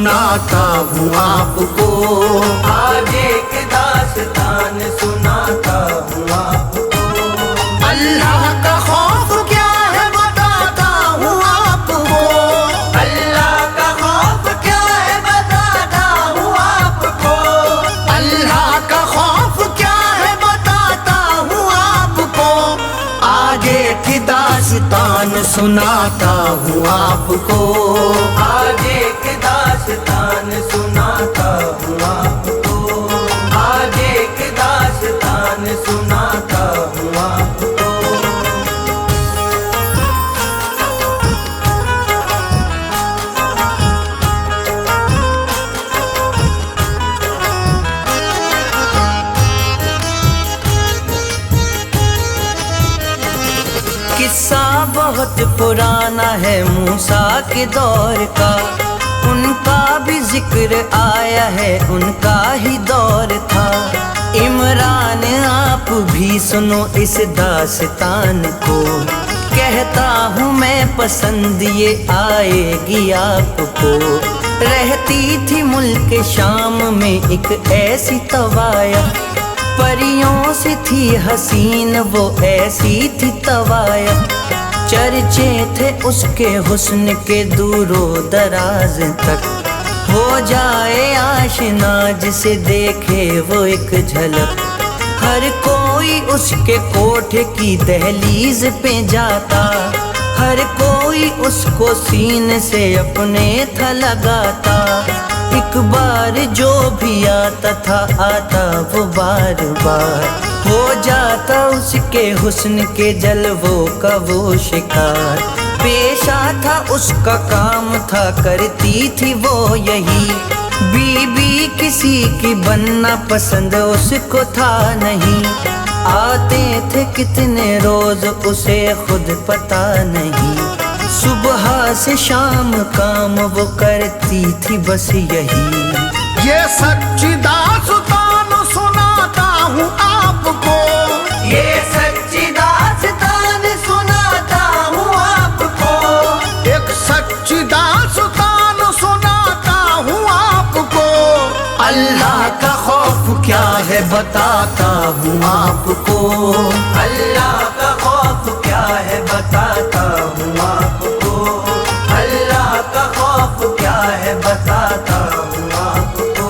سناتا ہوں آپ کو، آج ایک داستان سناتا ہوں آپ کو۔ اللہ کا خوف کیا ہے بتاتا ہوں آپ کو، اللہ کا خوف کیا ہے بتاتا ہوں آپ کو، اللہ کا خوف کیا ہے بتاتا ہوں آپ کو، آگے کی داستان سناتا ہوں آپ کو، آج ایک داستان سناتا ہوں آپ کو، آج ایک داستان سناتا ہوں آپ کو۔ قصہ بہت پرانا ہے موسیٰ کے دور کا، ان کا بھی ذکر آیا ہے، ان کا ہی دور تھا۔ عمران آپ بھی سنو اس داستان کو، کہتا ہوں میں پسند یہ آئے گی آپ کو۔ رہتی تھی ملک شام میں ایک ایسی طوائف، پریوں سے تھی حسین وہ ایسی تھی طوائف، چرچے تھے اس کے حسن کے دور و دراز تک، ہو جائے آشنا جسے دیکھے وہ ایک جھلک، ہر کوئی اس کے کوٹھے کی دہلیز پہ جاتا، ہر کوئی اس کو سینے سے اپنے تھا لگاتا، ایک بار جو بھی آتا تھا آتا وہ بار بار، ہو جاتا اس کے حسن کے جلووں کا وہ شکار، پیشہ تھا اس کا کام تھا کرتی تھی وہ یہی، بی بی کسی کی بننا پسند اس کو تھا نہیں، آتے تھے کتنے روز اسے خود پتا نہیں، صبح سے شام کام وہ کرتی تھی بس یہی۔ یہ سچی داستان سناتا ہوں آپ کو، یہ سچی داستان سناتا ہوں آپ کو، ایک سچی داستان سناتا ہوں آپ کو، اللہ کا خوف کیا ہے بتاتا ہوں آپ کو، اللہ کا خوف کیا ہے بتاتا ہوں آپ کو، اللہ کا خوف کیا ہے بتاتا ہوں آپ کو۔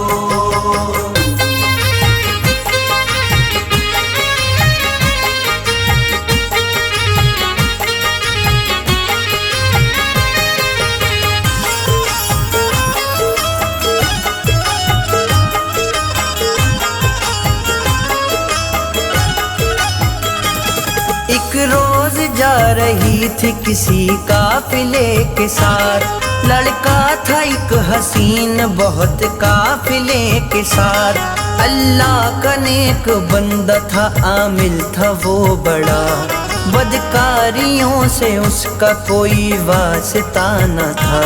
ایک روز جا رہی تھی کسی قافلے کے ساتھ، لڑکا تھا ایک حسین بہت قافلے کے ساتھ، اللہ کا نیک بندہ تھا عامل تھا وہ بڑا، بدکاریوں سے اس کا کوئی واسطہ نہ تھا،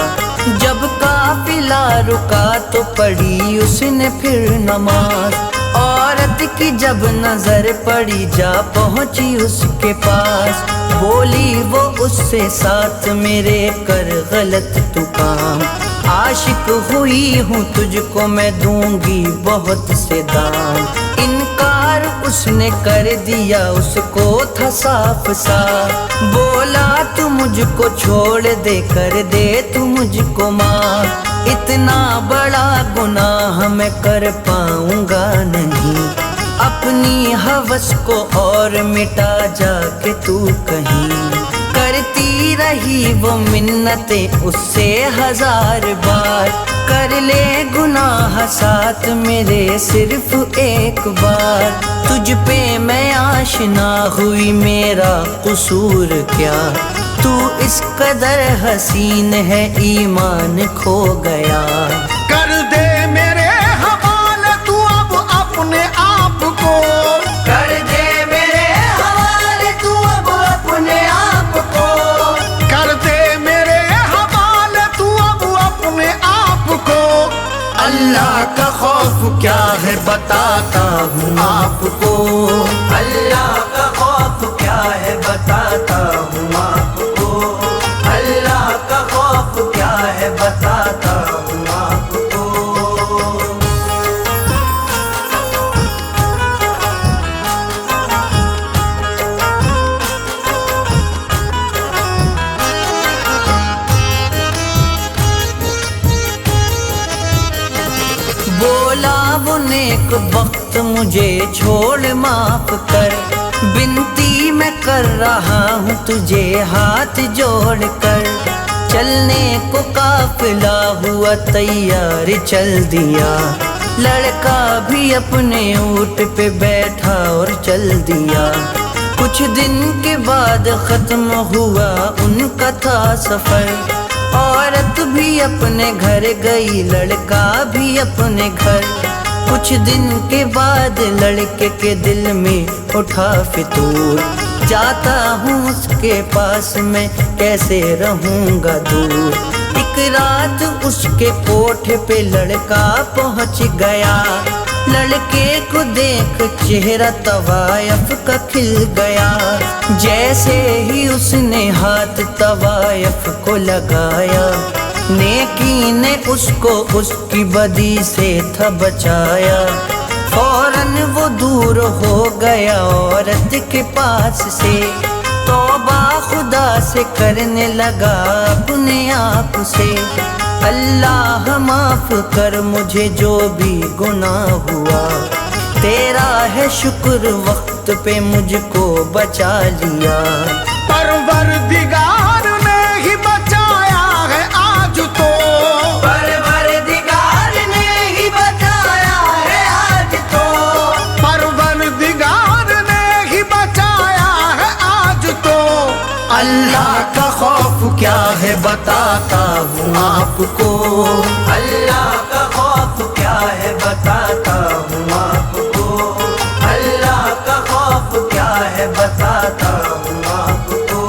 جب قافلہ رکا تو پڑھی اس نے پھر نماز، عورت کی جب نظر پڑی جا پہنچی اس کے پاس، بولی وہ اس سے ساتھ میرے کر غلط تو کام، عاشق ہوئی ہوں تجھ کو میں دوں گی بہت سے دام، انکار اس نے کر دیا اس کو تھا صاف صاف، بولا تو مجھ کو چھوڑ دے کر دے تو مجھ کو معاف، اتنا بڑا گناہ میں کر پاؤں گا نہیں، اپنی ہوس کو اور مٹا جا کے تو کہیں، کرتی رہی وہ منتیں اس سے ہزار بار، کر لے گناہ ساتھ میرے صرف ایک بار، تجھ پہ میں آشنا ہوئی میرا قصور کیا، تو اس قدر حسین ہے ایمان کھو گیا، کر دے میرے حوالے تو اب اپنے آپ کو، کر دے میرے حوالے تو اب اپنے آپ کو، کر دے میرے حوالے تو اب اپنے آپ کو، اللہ کا خوف کیا ہے بتاتا ہوں آپ کو، اللہ کا خوف کیا ہے بتاتا ہوں آپ کو، اللہ کا خوف کیا ہے بتاتا ہوں آپ کو۔ ایک وقت مجھے چھوڑ معاف کر، بنتی میں کر رہا ہوں تجھے ہاتھ جوڑ کر، چلنے کو قافلہ ہوا تیار چل دیا، لڑکا بھی اپنے اونٹ پہ بیٹھا اور چل دیا، کچھ دن کے بعد ختم ہوا ان کا تھا سفر، عورت بھی اپنے گھر گئی لڑکا بھی اپنے گھر، کچھ دن کے بعد لڑکے کے دل میں اٹھا فتور، جاتا ہوں اس کے پاس میں کیسے رہوں گا دور، ایک رات اس کے کوٹھے پہ لڑکا پہنچ گیا، لڑکے کو دیکھ چہرہ طوائف کا کھل گیا، جیسے ہی اس نے ہاتھ طوائف کو لگایا، نیکی نے اس کو اس کی بدی سے تھا بچایا، فوراً وہ دور ہو گیا عورت کے پاس سے، توبہ خدا سے کرنے لگا اپنے آپ سے، اللہ معاف کر مجھے جو بھی گناہ ہوا، تیرا ہے شکر وقت پہ مجھ کو بچا لیا، پروردگار نے ہی بچایا ہے آج تو، پروردگار نے ہی بچایا ہے آج تو، پروردگار نے ہی بچایا ہے آج تو، اللہ کا خوف کیا ہے بتاتا ہوں آپ کو، اللہ کا خوف کیا ہے بتاتا ہوں آپ کو، اللہ کا خوف کیا ہے بتاتا ہوں آپ کو۔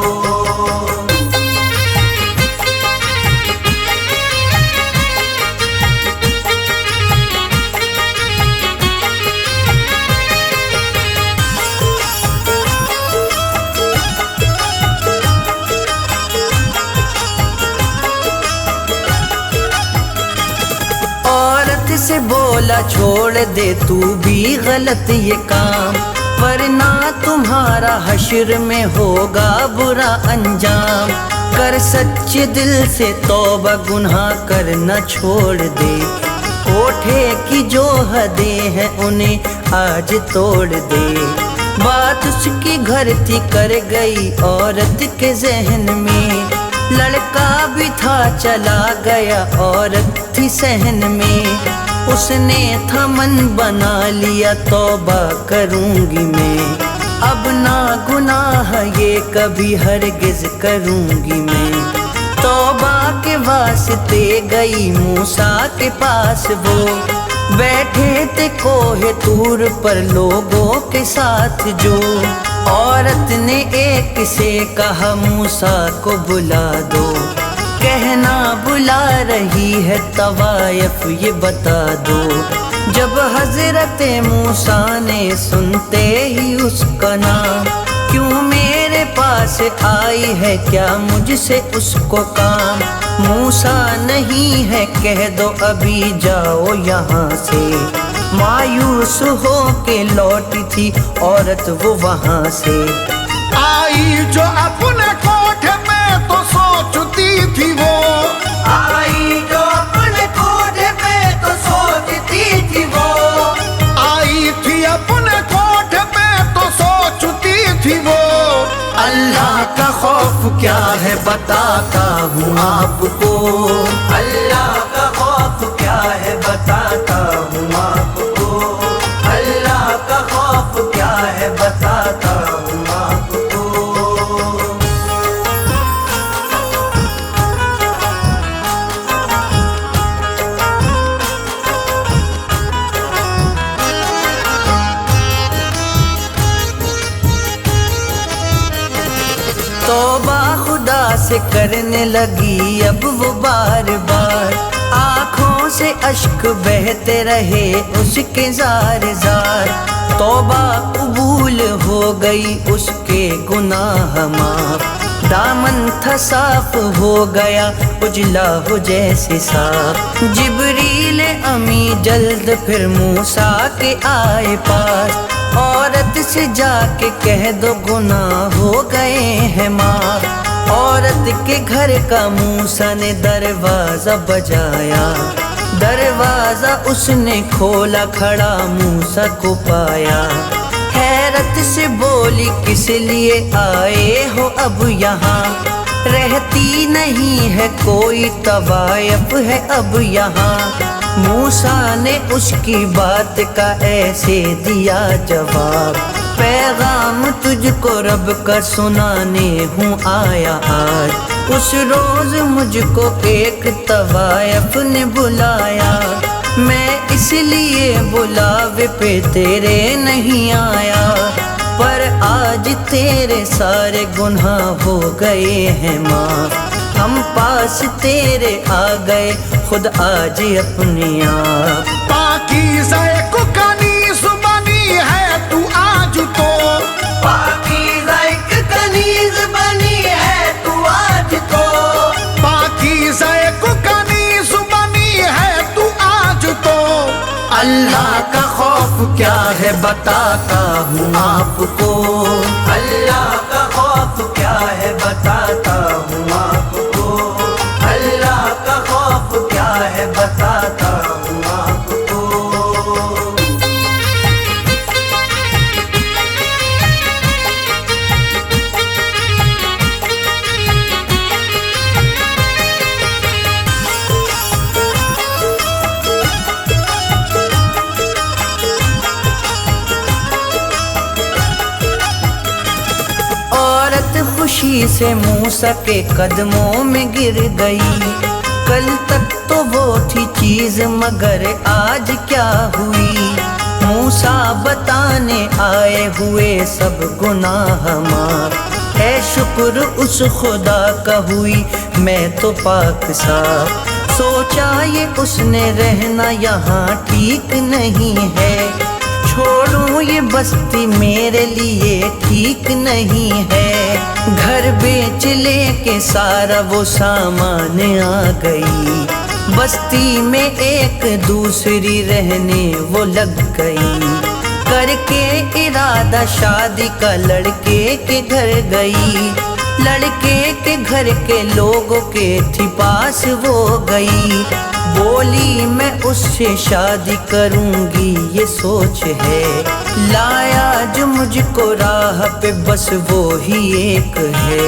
عورت سے بولا چھوڑ دے تو بھی غلط یہ کام، ورنہ تمہارا حشر میں ہوگا برا انجام، کر سچے دل سے توبہ گناہ کرنا چھوڑ دے، کوٹھے کی جو حدیں ہیں انہیں آج توڑ دے، بات اس کی گھر تھی کر گئی عورت کے ذہن میں، لڑکا بھی تھا چلا گیا عورت تھی صحن میں، اس نے تھا من بنا لیا توبہ کروں گی میں، اب نہ گناہ یہ کبھی ہرگز کروں گی میں، توبہ کے واسطے گئی موسیٰ کے پاس وہ، بیٹھے تھے کوہ طور پر لوگوں کے ساتھ جو، عورت نے ایک سے کہا موسیٰ کو بلا دو، کہنا بلا رہی ہے طوائف یہ بتا دو، جب حضرت موسیٰ نے سنتے ہی اس کا نام، کیوں میرے پاس آئی ہے کیا مجھ سے اس کو کام، موسیٰ نہیں ہے کہہ دو ابھی جاؤ یہاں سے، مایوس ہو کے لوٹی تھی عورت وہ وہاں سے، آئی جو اپنے کوٹھے میں تو سوچتی تھی وہ، آئی جو اپنے کوٹھے پہ تو سوچتی تھی وہ، آئی تھی اپنے کوٹھے میں تو سوچتی تھی وہ، اللہ کا خوف کیا ہے بتاتا ہوں آپ کو، اللہ کا خوف کیا ہے بتاتا ہوں آپ کو، اللہ کا خوف کیا ہے بتاتا ہوں آپ کو۔ توبہ خدا سے کرنے لگی اب وہ بار بار، آنکھوں سے اشک بہتے رہے اس کے زار زار، توبہ قبول ہو گئی اس کے گناہ معاف، دامن تھا صاف ہو گیا اجلا ہو جیسے صاف، جبریل امی جلد پھر موسیٰ کے آئے پاس، عورت سے جا کے کہہ دو گناہ ہو گئے ہیں معاف، عورت کے گھر کا موسیٰ نے دروازہ بجایا، دروازہ اس نے کھولا، کھڑا موسیٰ کو پایا، حیرت سے بولی کس لیے آئے ہو اب یہاں؟ رہتی نہیں ہے کوئی طوائف ہے اب یہاں۔ موسیٰ نے اس کی بات کا ایسے دیا جواب، پیغام تجھ کو رب کا سنانے ہوں آیا آج۔ اس روز مجھ کو ایک طوائف نے بلایا، میں اس لیے بلاوے پہ تیرے نہیں آیا، پر آج تیرے سارے گناہ ہو گئے ہیں معاف، ہم پاس تیرے آ گئے خود آج اپنے آپ۔ پاکیزہ ایک کنیز بنی ہے تو آج تو، پاکیزہ ایک کنیز بنی ہے تو آج تو، پاکیزہ ایک کنیز بنی ہے تو آج تو۔ اللہ کا خوف کیا ہے بتاتا ہوں آپ کو، اللہ کا خوف کیا ہے بتاتا ہوں آپ کو، اللہ کا خوف کیا ہے بتاتا ہوں آپ کو۔ عورت خوشی سے موسیٰ کے قدموں میں گر گئی، کل تک تو وہ تھی چیز مگر آج کیا ہوئی؟ موسیٰ بتانے آئے ہوئے سب گناہ معاف، ہے شکر اس خدا کا ہوئی میں تو پاک صاف۔ سوچا یہ اس نے رہنا یہاں ٹھیک نہیں ہے، چھوڑوں یہ بستی میرے لیے ٹھیک نہیں ہے۔ گھر بیچ لے کے سارا وہ سامان آ گئی، بستی میں ایک دوسری رہنے وہ لگ گئی، کر کے ارادہ شادی کا لڑکے کے گھر گئی، لڑکے کے گھر کے لوگوں کے تھی پاس وہ گئی، بولی میں اس سے شادی کروں گی یہ سوچ ہے، لایا جو مجھ کو راہ پہ بس وہی ایک ہے،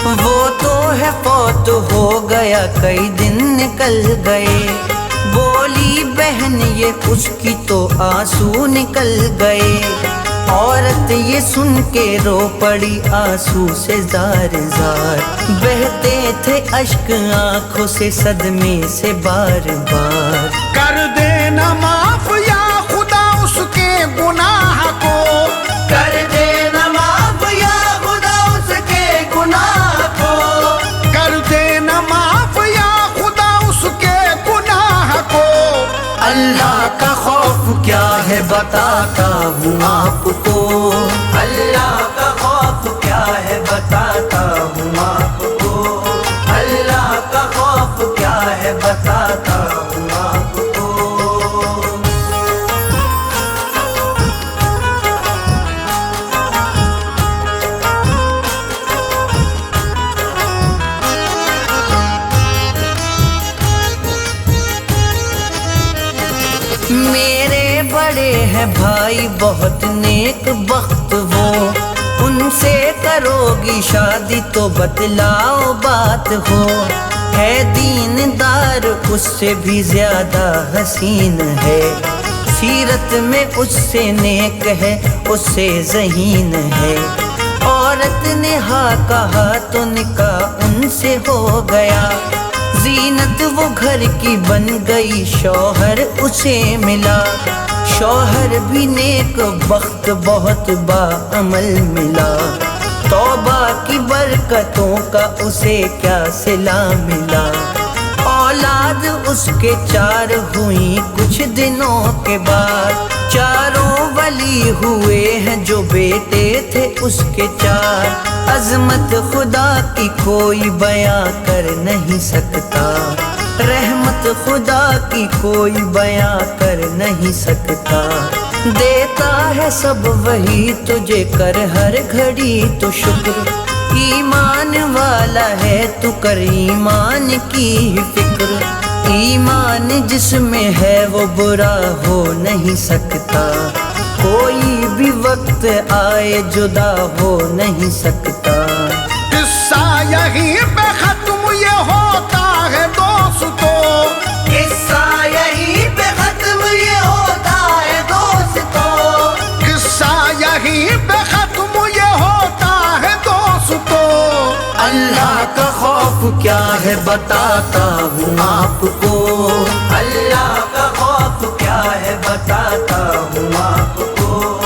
وہ تو ہے فوت ہو گیا کئی دن نکل گئے، بولی بہن یہ اس کی تو آنسو نکل گئے، عورت یہ سن کے رو پڑی آنسو سے زار زار، بہتے تھے اشک آنکھوں سے صدمے سے بار بار۔ کر دینا معاف یا خدا اس کے گناہ کو، کر دینا معاف یا خدا اس کے گناہ کو، کر دینا معاف یا خدا اس کے گناہ کو۔ اللہ کا خوف کیا ہے بتاتا ہوں آپ کو، اللہ کا خوف کیا ہے بتاتا ہوں آپ کو، اللہ کا خوف کیا ہے بتاتا ہوں آپ کو۔ میرے بڑے ہیں بھائی بہت نیک بخت وہ، ان سے کرو گی شادی تو بتلاؤ بات ہو، ہے دیندار اس سے بھی زیادہ حسین ہے، سیرت میں اس سے نیک ہے اس سے ذہین ہے، عورت نے ہاں کہا تو نکاح ان سے ہو گیا، زینت وہ گھر کی بن گئی شوہر اسے ملا، شوہر بھی نیک بخت بہت باعمل ملا، توبہ کی برکتوں کا اسے کیا صلہ ملا، اولاد اس کے 4 ہوئی کچھ دنوں کے بعد، چاروں ولی ہوئے ہیں جو بیٹے تھے اس کے 4، عظمت خدا کی کوئی بیاں کر نہیں سکتا، رحمت خدا کی کوئی بیاں کر نہیں سکتا، دیتا ہے سب وہی تجھے کر ہر گھڑی تو شکر، ایمان والا ہے تو کر ایمان کی فکر، ایمان جس میں ہے وہ برا ہو نہیں سکتا، کوئی بھی وقت آئے جدا ہو نہیں سکتا۔ قصہ یہیں پہ ختم یہ ہوتا ہے دوستو، قصہ یہیں پہ ختم یہ ہوتا ہے دوستو، قصہ یہیں پہ ختم یہ ہوتا ہے دوستو۔ اللہ کا خوف کیا ہے بتاتا ہوں آپ کو، اللہ کا خوف کیا ہے بتاتا ہوں آپ کو،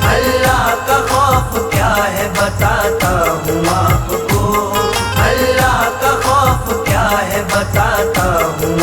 اللہ کا خوف کیا ہے بتاتا ہوں آپ کو، اللہ کا خوف کیا ہے بتاتا ہوں